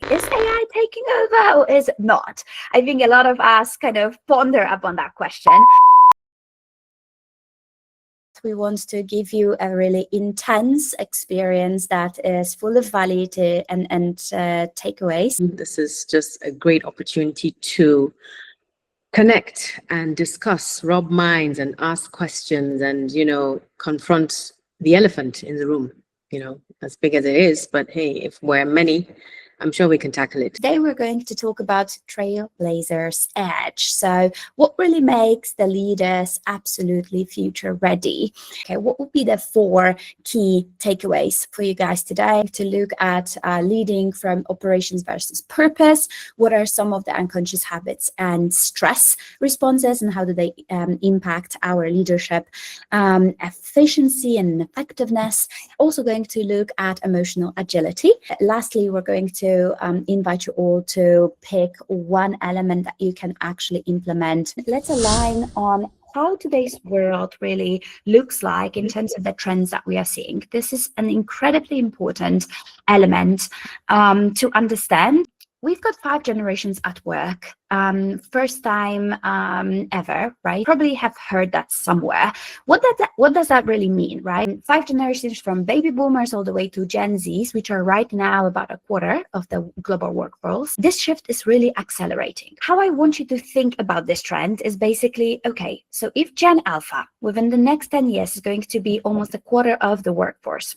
Is AI taking over or is it not? I think a lot of us kind of ponder upon that question. We want to give you a really intense experience that is full of value and takeaways. This is just a great opportunity to connect and discuss, rub minds and ask questions and, confront the elephant in the room, as big as it is. But hey, if we're many, I'm sure we can tackle it. Today we're going to talk about Trailblazers Edge. So what really makes the leaders absolutely future ready? Okay, what would be the 4 key takeaways for you guys today? To look at leading from operations versus purpose. What are some of the unconscious habits and stress responses, and how do they impact our leadership efficiency and effectiveness? Also going to look at emotional agility. Lastly, we're going to invite you all to pick one element that you can actually implement. Let's align on how today's world really looks like in terms of the trends that we are seeing. This is an incredibly important element to understand. We've got 5 generations at work, first time ever, right? Probably have heard that somewhere. What does that really mean, right? 5 generations from baby boomers all the way to Gen Zs, which are right now about a quarter of the global workforce. This shift is really accelerating. How I want you to think about this trend is basically, okay, so if Gen Alpha within the next 10 years is going to be almost a quarter of the workforce,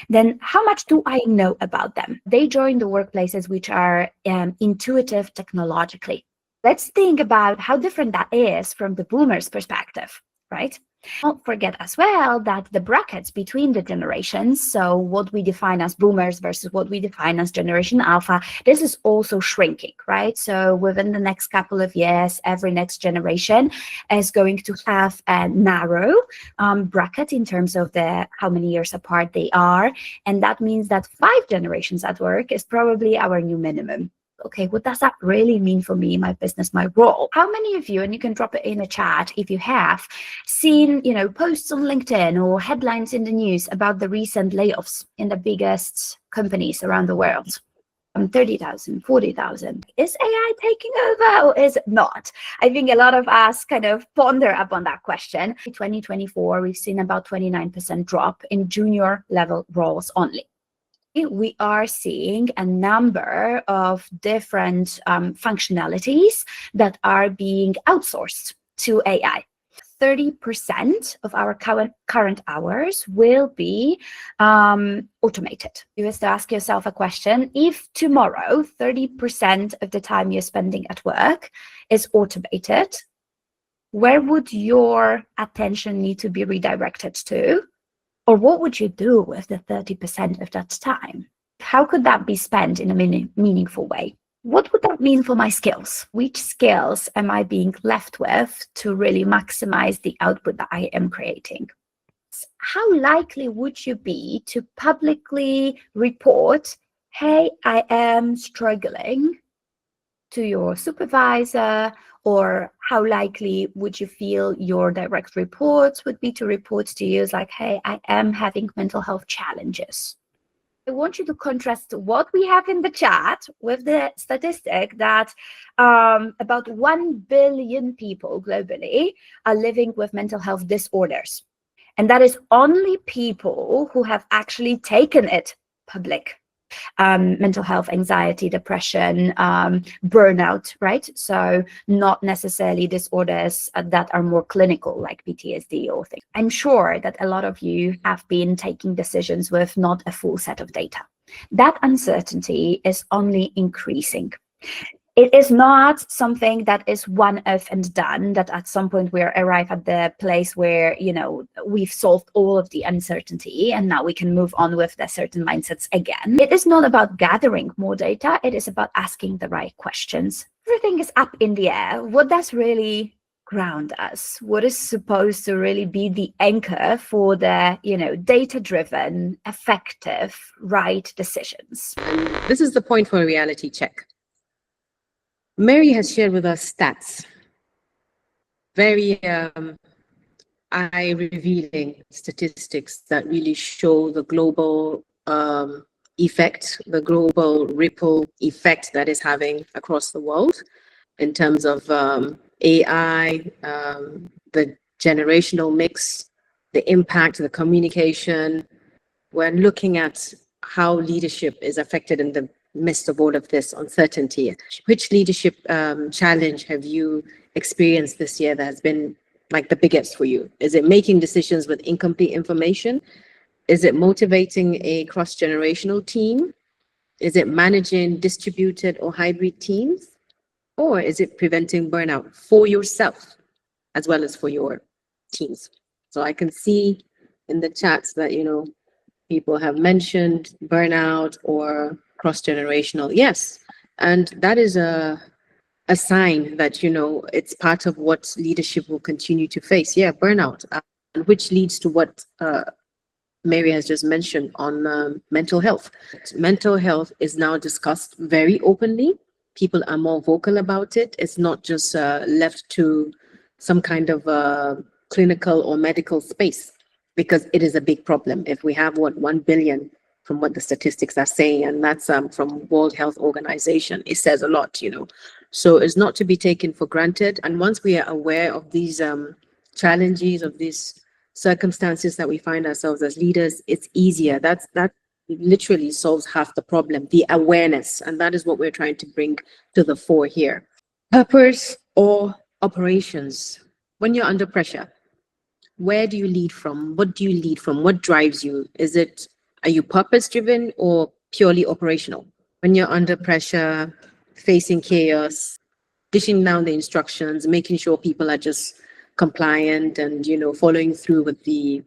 then how much do I know about them? They join the workplaces which are intuitive technologically. Let's think about how different that is from the boomers' perspective, right? Don't forget as well that the brackets between the generations, so what we define as boomers versus what we define as generation alpha, this is also shrinking, right? So within the next couple of years, every next generation is going to have a narrow bracket in terms of how many years apart they are. And that means that 5 generations at work is probably our new minimum. Okay, what does that really mean for me, my business, my role? How many of you, and you can drop it in the chat if you have, seen, posts on LinkedIn or headlines in the news about the recent layoffs in the biggest companies around the world? 30,000, 40,000. Is AI taking over or is it not? I think a lot of us kind of ponder upon that question. In 2024, we've seen about 29% drop in junior level roles only. We are seeing a number of different functionalities that are being outsourced to AI. 30% of our current hours will be automated. You have to ask yourself a question. If tomorrow 30% of the time you're spending at work is automated, where would your attention need to be redirected to? Or what would you do with the 30% of that time? How could that be spent in a meaningful way? What would that mean for my skills? Which skills am I being left with to really maximize the output that I am creating? How likely would you be to publicly report, hey, I am struggling, to your supervisor? Or how likely would you feel your direct reports would be to report to you as like, hey, I am having mental health challenges? I want you to contrast what we have in the chat with the statistic that about 1 billion people globally are living with mental health disorders. And that is only people who have actually taken it public. Mental health, anxiety, depression, burnout, right? So not necessarily disorders that are more clinical like PTSD or things. I'm sure that a lot of you have been taking decisions with not a full set of data. That uncertainty is only increasing. It is not something that is one off and done, that at some point we arrive at the place where, we've solved all of the uncertainty and now we can move on with the certain mindsets again. It is not about gathering more data. It is about asking the right questions. Everything is up in the air. What does really ground us? What is supposed to really be the anchor for the, data-driven, effective, right decisions? And this is the point for a reality check. Mary has shared with us stats, very eye-revealing statistics that really show the global effect, the global ripple effect that is having across the world in terms of AI, the generational mix, the impact, the communication. We're looking at how leadership is affected in the midst of all of this uncertainty. Which leadership challenge have you experienced this year that has been like the biggest for you? Is it making decisions with incomplete information? Is it motivating a cross-generational team? Is it managing distributed or hybrid teams? Or is it preventing burnout for yourself as well as for your teams? So I can see in the chats that, people have mentioned burnout or cross-generational. Yes. And that is a sign that, it's part of what leadership will continue to face. Yeah, burnout, which leads to what Mary has just mentioned on mental health. Mental health is now discussed very openly. People are more vocal about it. It's not just left to some kind of clinical or medical space, because it is a big problem. If we have 1 billion from what the statistics are saying, and that's from World Health Organization, it says a lot, So it's not to be taken for granted. And once we are aware of these challenges, of these circumstances that we find ourselves as leaders, it's easier. That literally solves half the problem, the awareness. And that is what we're trying to bring to the fore here. Purpose or operations. When you're under pressure, where do you lead from? What do you lead from? What drives you? Are you purpose driven or purely operational? When you're under pressure, facing chaos, dishing down the instructions, making sure people are just compliant and, following through with the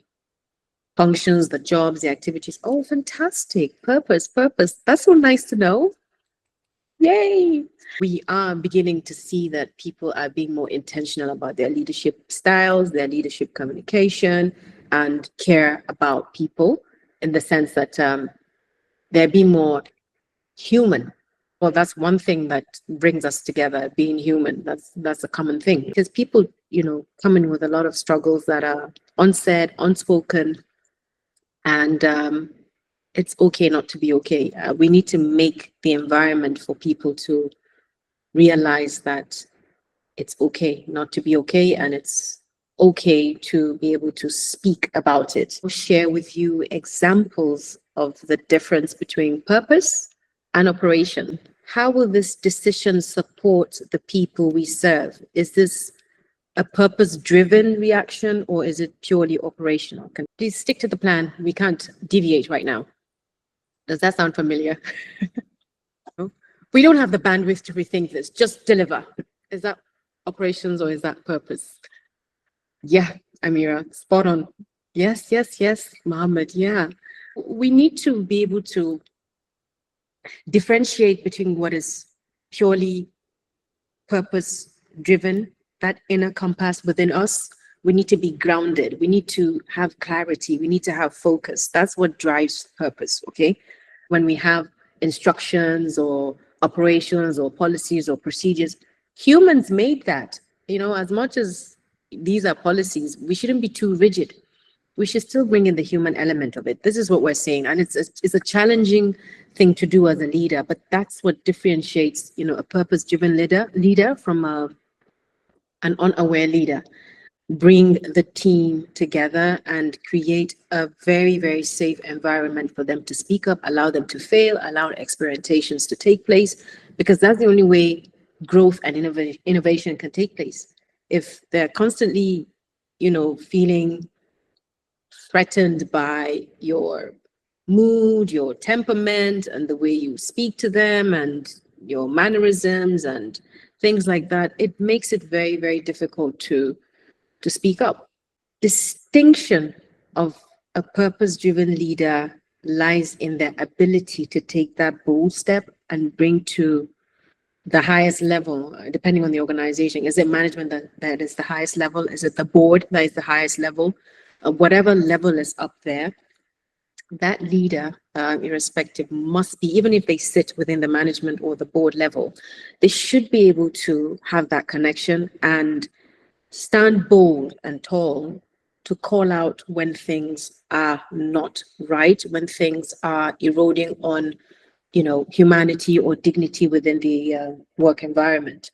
functions, the jobs, the activities. Oh, fantastic. Purpose. That's so nice to know. Yay. We are beginning to see that people are being more intentional about their leadership styles, their leadership communication, and care about people in the sense that they're being more human. Well, that's one thing that brings us together, being human. That's a common thing, because people, come in with a lot of struggles that are unsaid, unspoken, and it's okay not to be okay. We need to make the environment for people to realize that it's okay not to be okay, and it's okay to be able to speak about it. I'll share with you examples of the difference between purpose and operation. How will this decision support the people we serve? Is this a purpose-driven reaction, or is it purely operational? Please stick to the plan. We can't deviate right now. Does that sound familiar? We don't have the bandwidth to rethink this. Just deliver. Is that operations or is that purpose? Yeah, Amira, spot on. Yes, Mohammed, yeah. We need to be able to differentiate between what is purely purpose-driven, that inner compass within us. We need to be grounded. We need to have clarity. We need to have focus. That's what drives purpose, okay? When we have instructions or operations or policies or procedures, humans made that. As much as these are policies, we shouldn't be too rigid. We should still bring in the human element of it. This is what we're saying. And it's a challenging thing to do as a leader, but that's what differentiates, a purpose-driven leader from an unaware leader. Bring the team together and create a very, very safe environment for them to speak up, allow them to fail, allow experimentations to take place, because that's the only way growth and innovation can take place. If they're constantly, feeling threatened by your mood, your temperament, and the way you speak to them, and your mannerisms and things like that, it makes it very, very difficult to speak up. Distinction of a purpose-driven leader lies in their ability to take that bold step and bring to the highest level, depending on the organization. Is it management that is the highest level? Is it the board that is the highest level? Whatever level is up there, that leader, irrespective, must be, even if they sit within the management or the board level, they should be able to have that connection and stand bold and tall to call out when things are not right, when things are eroding on, humanity or dignity within the work environment.